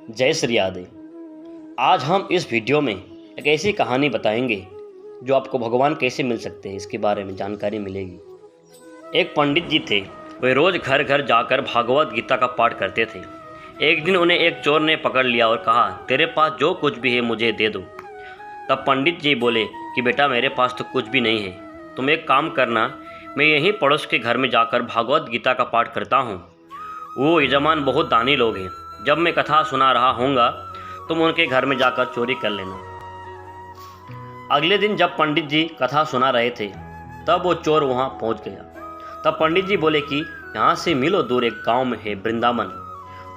जय श्री राधे। आज हम इस वीडियो में एक ऐसी कहानी बताएंगे जो आपको भगवान कैसे मिल सकते हैं इसके बारे में जानकारी मिलेगी। एक पंडित जी थे, वे रोज़ घर घर जाकर भागवत गीता का पाठ करते थे। एक दिन उन्हें एक चोर ने पकड़ लिया और कहा, तेरे पास जो कुछ भी है मुझे दे दो। तब पंडित जी बोले कि बेटा, मेरे पास तो कुछ भी नहीं है, तुम एक काम करना, मैं यहीं पड़ोस के घर में जाकर भागवत गीता का पाठ करता हूँ। वो यजमान बहुत दानी लोग हैं, जब मैं कथा सुना रहा होऊंगा तुम उनके घर में जाकर चोरी कर लेना। अगले दिन जब पंडित जी कथा सुना रहे थे तब वो चोर वहाँ पहुँच गया। तब पंडित जी बोले कि यहाँ से मिलो दूर एक गांव में है वृंदावन,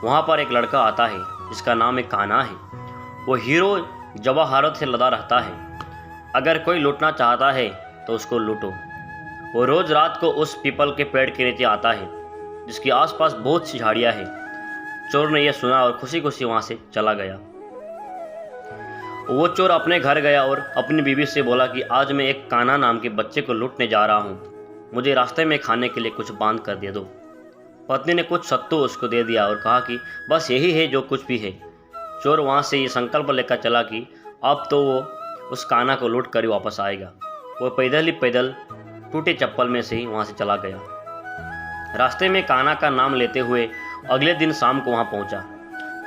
वहाँ पर एक लड़का आता है जिसका नाम है कान्हा है। वो हीरो जवाहरात से लदा रहता है, अगर कोई लूटना चाहता है तो उसको लूटो। वो रोज़ रात को उस पीपल के पेड़ के नीचे आता है जिसके आसपास बहुत सी झाड़ियाँ हैं। चोर ने यह सुना और खुशी खुशी वहाँ से चला गया। वो चोर अपने घर गया और अपनी बीवी से बोला कि आज मैं एक कान्हा नाम के बच्चे को लूटने जा रहा हूँ, मुझे रास्ते में खाने के लिए कुछ बांध कर दे दो। पत्नी ने कुछ सत्तू उसको दे दिया और कहा कि बस यही है जो कुछ भी है। चोर वहाँ से ये संकल्प लेकर चला कि अब तो वो उस कान्हा को लूट कर ही वापस आएगा। वो पैदल ही पैदल टूटे चप्पल में से ही वहाँ से चला गया। रास्ते में कान्हा का नाम लेते हुए अगले दिन शाम को वहाँ पहुँचा,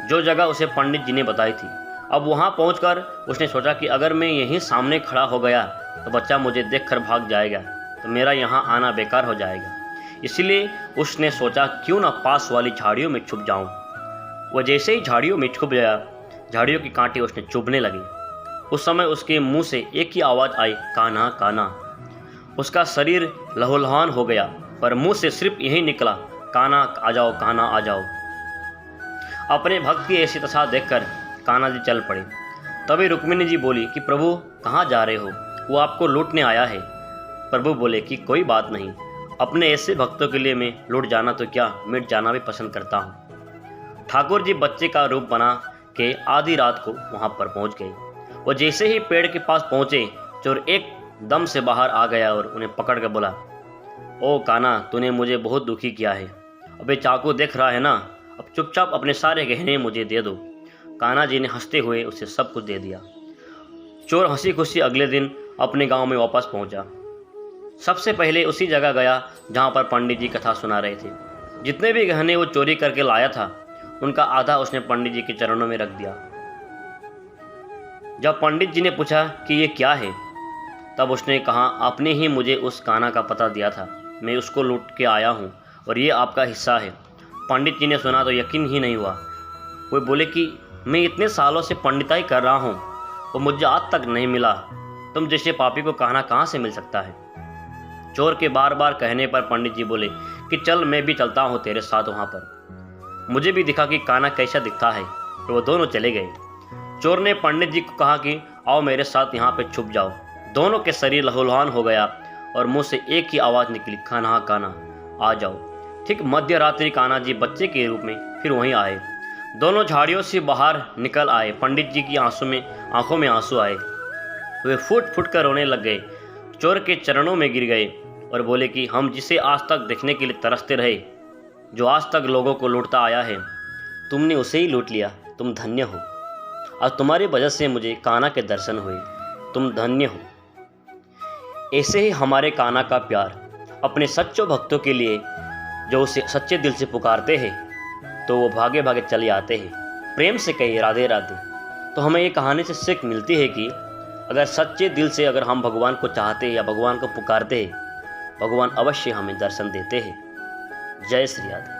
जो जगह उसे पंडित जी ने बताई थी। अब वहाँ पहुँचकर उसने सोचा कि अगर मैं यहीं सामने खड़ा हो गया तो बच्चा मुझे देखकर भाग जाएगा, तो मेरा यहाँ आना बेकार हो जाएगा। इसलिए उसने सोचा क्यों ना पास वाली झाड़ियों में छुप जाऊँ। वह जैसे ही झाड़ियों में छुप गया, झाड़ियों की कांटे उसने चुभने लगे। उस समय उसके मुंह से एक ही आवाज़ आई, कान्हा कान्हा। उसका शरीर लहूलुहान हो गया, पर मुंह से सिर्फ यही निकला, कान्हा आ जाओ, कान्हा आ जाओ। अपने भक्त की ऐसी दशा देखकर कान्हा जी चल पड़े। तभी रुक्मिणी जी बोली कि प्रभु कहाँ जा रहे हो, वो आपको लूटने आया है। प्रभु बोले कि कोई बात नहीं, अपने ऐसे भक्तों के लिए मैं लूट जाना तो क्या, मिट जाना भी पसंद करता हूँ। ठाकुर जी बच्चे का रूप बना के आधी रात को वहाँ पर पहुँच गए। वो जैसे ही पेड़ के पास पहुँचे, चोर एक दम से बाहर आ गया और उन्हें पकड़ कर बोला, ओ कान्हा, तूने मुझे बहुत दुखी किया है। अबे चाकू देख रहा है ना, अब चुपचाप अपने सारे गहने मुझे दे दो। कान्हा जी ने हंसते हुए उसे सब कुछ दे दिया। चोर हंसी खुशी अगले दिन अपने गांव में वापस पहुंचा। सबसे पहले उसी जगह गया जहां पर पंडित जी कथा सुना रहे थे। जितने भी गहने वो चोरी करके लाया था उनका आधा उसने पंडित जी के चरणों में रख दिया। जब पंडित जी ने पूछा कि ये क्या है, तब उसने कहा, आपने ही मुझे उस कान्हा का पता दिया था, मैं उसको लूट के आया हूँ और ये आपका हिस्सा है। पंडित जी ने सुना तो यकीन ही नहीं हुआ। वो बोले कि मैं इतने सालों से पंडिताई कर रहा हूँ और मुझे आज तक नहीं मिला, तुम जैसे पापी को कान्हा कहाँ से मिल सकता है। चोर के बार बार कहने पर पंडित जी बोले कि चल मैं भी चलता हूँ तेरे साथ वहाँ पर, मुझे भी दिखा कि कान्हा कैसा दिखता है। तो वो दोनों चले गए। चोर ने पंडित जी को कहा कि आओ मेरे साथ यहाँ पे छुप जाओ। दोनों के शरीर लहूलुहान हो गया और मुंह से एक ही आवाज़ निकली, कान्हा कान्हा आ जाओ। ठीक मध्य रात्रि कान्हा जी बच्चे के रूप में फिर वहीं आए। दोनों झाड़ियों से बाहर निकल आए। पंडित जी की आंखों में आंसू आए। वे फूट फूट कर रोने लग गए, चोर के चरणों में गिर गए और बोले कि हम जिसे आज तक देखने के लिए तरसते रहे, जो आज तक लोगों को लूटता आया है, तुमने उसे ही लूट लिया। तुम धन्य हो, आज तुम्हारी वजह से मुझे कान्हा के दर्शन हुए, तुम धन्य हो। ऐसे ही हमारे कान्हा का प्यार अपने सच्चे भक्तों के लिए, जो उसे सच्चे दिल से पुकारते हैं तो वो भागे भागे चले आते हैं। प्रेम से कहिए राधे राधे। तो हमें ये कहानी से सीख मिलती है कि अगर सच्चे दिल से अगर हम भगवान को चाहते हैं या भगवान को पुकारते हैं, भगवान अवश्य हमें दर्शन देते हैं। जय श्री राधे।